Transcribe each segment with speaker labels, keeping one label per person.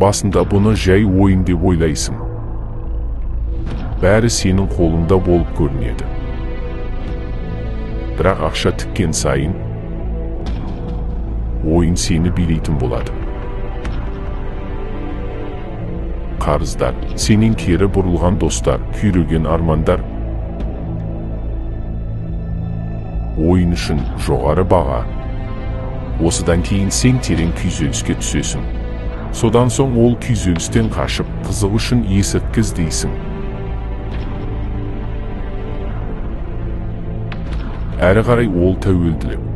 Speaker 1: Басында бұны жай ойын деп ойлайсың. Бәрі сенің қолыңда болып көрінеді. Бірақ ақша тіккен сайын, ойын сені билейтін болады. Қарыздар, сенен кері бұрылған достар, күйреген армандар, ойын үшін жоғары баға. Осыдан кейін сен терең күйзеліске түсесің. Содан соң ол күйзелістен қашып, қызық үшін есірткі іздейсің. Әрі қарай ол тәуелділік.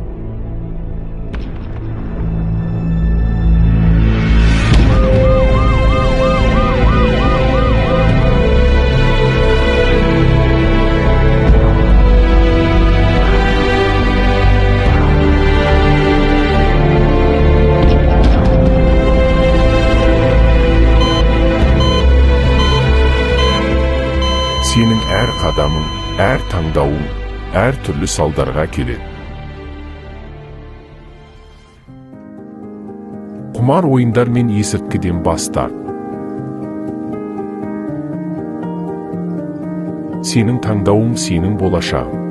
Speaker 1: Senin әр қадамың, әр таңдауың, әр түрлі салдарға келеді. Құмар ойындар мен есірткіден бас тарт. Сенің таңдауың сенің болашағың.